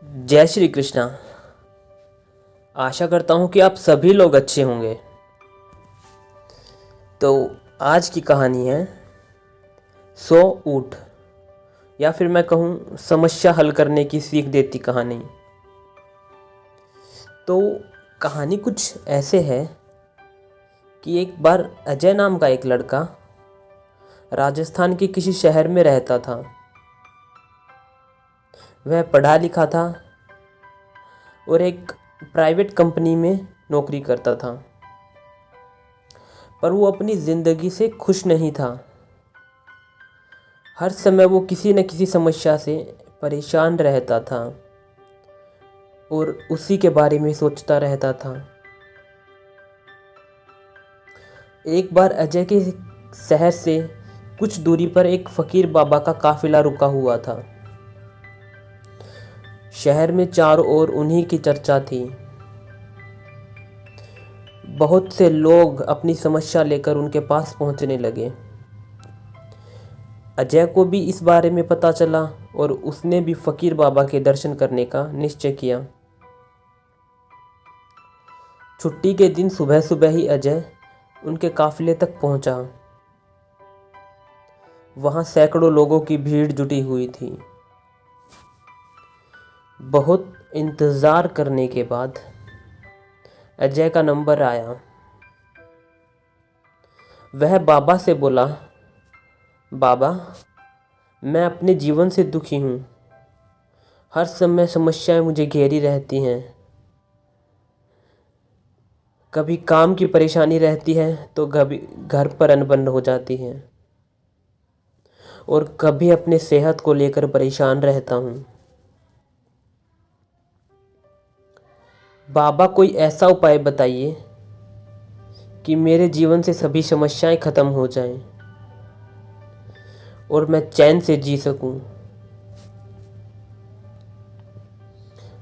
जय श्री कृष्णा। आशा करता हूँ कि आप सभी लोग अच्छे होंगे। तो आज की कहानी है 100 ऊँट, या फिर मैं कहूँ समस्या हल करने की सीख देती कहानी। तो कहानी कुछ ऐसे है कि एक बार अजय नाम का एक लड़का राजस्थान के किसी शहर में रहता था। वह पढ़ा लिखा था और एक प्राइवेट कंपनी में नौकरी करता था, पर वो अपनी ज़िंदगी से खुश नहीं था। हर समय वो किसी न किसी समस्या से परेशान रहता था और उसी के बारे में सोचता रहता था। एक बार अजय के शहर से कुछ दूरी पर एक फ़कीर बाबा का काफ़िला रुका हुआ था। शहर में चारों ओर उन्हीं की चर्चा थी। बहुत से लोग अपनी समस्या लेकर उनके पास पहुंचने लगे। अजय को भी इस बारे में पता चला और उसने भी फ़कीर बाबा के दर्शन करने का निश्चय किया। छुट्टी के दिन सुबह सुबह ही अजय उनके काफ़िले तक पहुंचा। वहां सैकड़ों लोगों की भीड़ जुटी हुई थी। बहुत इंतज़ार करने के बाद अजय का नंबर आया। वह बाबा से बोला, बाबा, मैं अपने जीवन से दुखी हूँ। हर समय समस्याएं मुझे घेरी रहती हैं। कभी काम की परेशानी रहती है तो कभी घर पर अनबन हो जाती है और कभी अपने सेहत को लेकर परेशान रहता हूँ। बाबा, कोई ऐसा उपाय बताइए कि मेरे जीवन से सभी समस्याएं ख़त्म हो जाएं और मैं चैन से जी सकूं।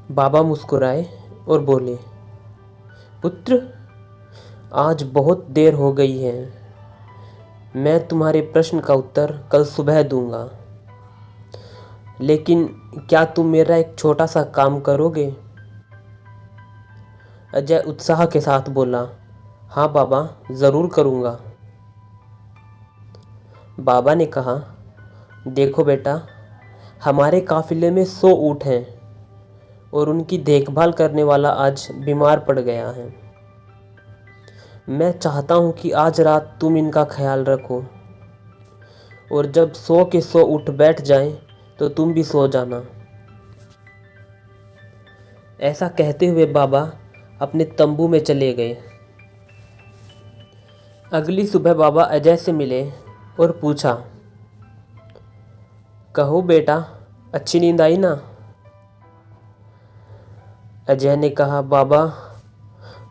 बाबा मुस्कुराए और बोले, पुत्र, आज बहुत देर हो गई है। मैं तुम्हारे प्रश्न का उत्तर कल सुबह दूंगा, लेकिन क्या तुम मेरा एक छोटा सा काम करोगे? अजय उत्साह के साथ बोला, हाँ बाबा, ज़रूर करूँगा। बाबा ने कहा, देखो बेटा, हमारे काफ़िले में 100 ऊँट हैं और उनकी देखभाल करने वाला आज बीमार पड़ गया है। मैं चाहता हूँ कि आज रात तुम इनका ख्याल रखो और जब 100 के 100 ऊँट बैठ जाएं तो तुम भी सो जाना। ऐसा कहते हुए बाबा अपने तंबू में चले गए। अगली सुबह बाबा अजय से मिले और पूछा, कहो बेटा, अच्छी नींद आई ना? अजय ने कहा, बाबा,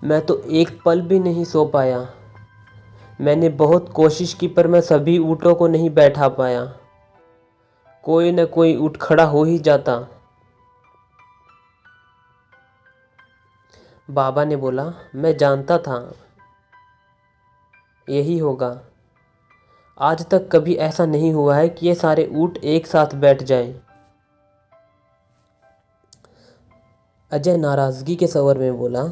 मैं तो एक पल भी नहीं सो पाया। मैंने बहुत कोशिश की पर मैं सभी ऊँटों को नहीं बैठा पाया। कोई न कोई ऊँट खड़ा हो ही जाता। बाबा ने बोला, मैं जानता था यही होगा। आज तक कभी ऐसा नहीं हुआ है कि ये सारे ऊँट एक साथ बैठ जाएं। अजय नाराज़गी के स्वर में बोला,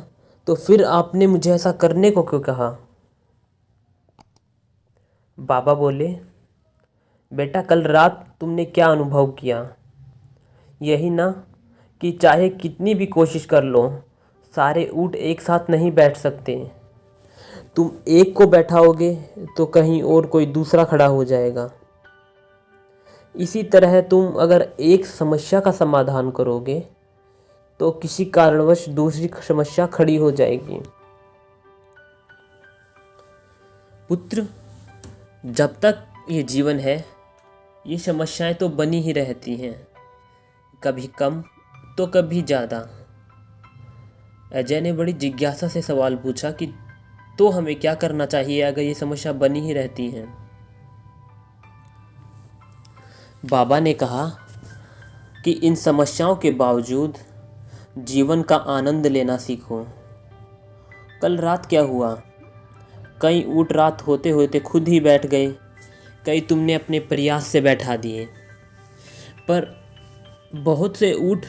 तो फिर आपने मुझे ऐसा करने को क्यों कहा? बाबा बोले, बेटा, कल रात तुमने क्या अनुभव किया? यही ना कि चाहे कितनी भी कोशिश कर लो, सारे ऊँट एक साथ नहीं बैठ सकते। तुम एक को बैठाओगे तो कहीं और कोई दूसरा खड़ा हो जाएगा। इसी तरह तुम अगर एक समस्या का समाधान करोगे तो किसी कारणवश दूसरी समस्या खड़ी हो जाएगी। पुत्र, जब तक ये जीवन है, ये समस्याएं तो बनी ही रहती हैं, कभी कम तो कभी ज़्यादा। अजय ने बड़ी जिज्ञासा से सवाल पूछा कि तो हमें क्या करना चाहिए अगर ये समस्या बनी ही रहती हैं? बाबा ने कहा कि इन समस्याओं के बावजूद जीवन का आनंद लेना सीखो। कल रात क्या हुआ? कई ऊँट रात होते होते खुद ही बैठ गए, कई तुमने अपने प्रयास से बैठा दिए, पर बहुत से ऊँट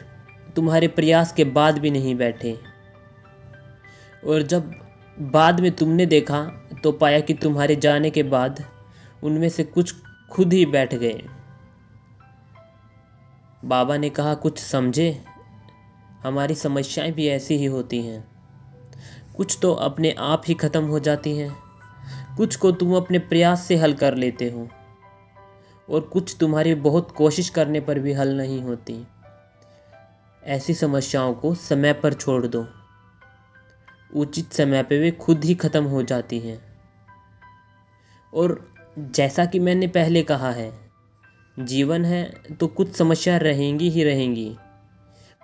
तुम्हारे प्रयास के बाद भी नहीं बैठे, और जब बाद में तुमने देखा तो पाया कि तुम्हारे जाने के बाद उनमें से कुछ खुद ही बैठ गए। बाबा ने कहा, कुछ समझे? हमारी समस्याएं भी ऐसी ही होती हैं। कुछ तो अपने आप ही ख़त्म हो जाती हैं, कुछ को तुम अपने प्रयास से हल कर लेते हो, और कुछ तुम्हारी बहुत कोशिश करने पर भी हल नहीं होती। ऐसी समस्याओं को समय पर छोड़ दो, उचित समय पे वे खुद ही ख़त्म हो जाती हैं। और जैसा कि मैंने पहले कहा है, जीवन है तो कुछ समस्या रहेंगी ही रहेंगी,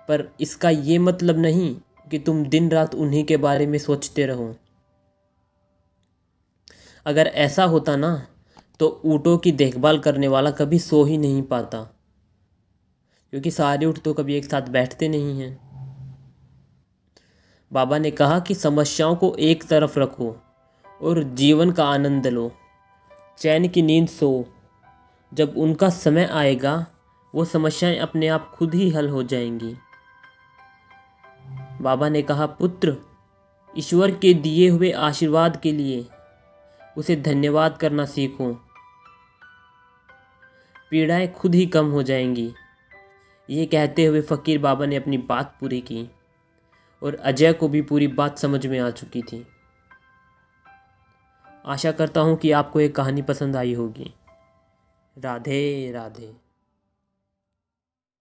पर इसका ये मतलब नहीं कि तुम दिन रात उन्हीं के बारे में सोचते रहो। अगर ऐसा होता ना तो ऊँटों की देखभाल करने वाला कभी सो ही नहीं पाता, क्योंकि सारे ऊँट तो कभी एक साथ बैठते नहीं हैं। बाबा ने कहा कि समस्याओं को एक तरफ रखो और जीवन का आनंद लो, चैन की नींद सो। जब उनका समय आएगा वो समस्याएं अपने आप खुद ही हल हो जाएंगी। बाबा ने कहा, पुत्र, ईश्वर के दिए हुए आशीर्वाद के लिए उसे धन्यवाद करना सीखो। पीड़ाएं खुद ही कम हो जाएंगी। ये कहते हुए फ़कीर बाबा ने अपनी बात पूरी की, और अजय को भी पूरी बात समझ में आ चुकी थी। आशा करता हूँ कि आपको ये कहानी पसंद आई होगी। राधे राधे।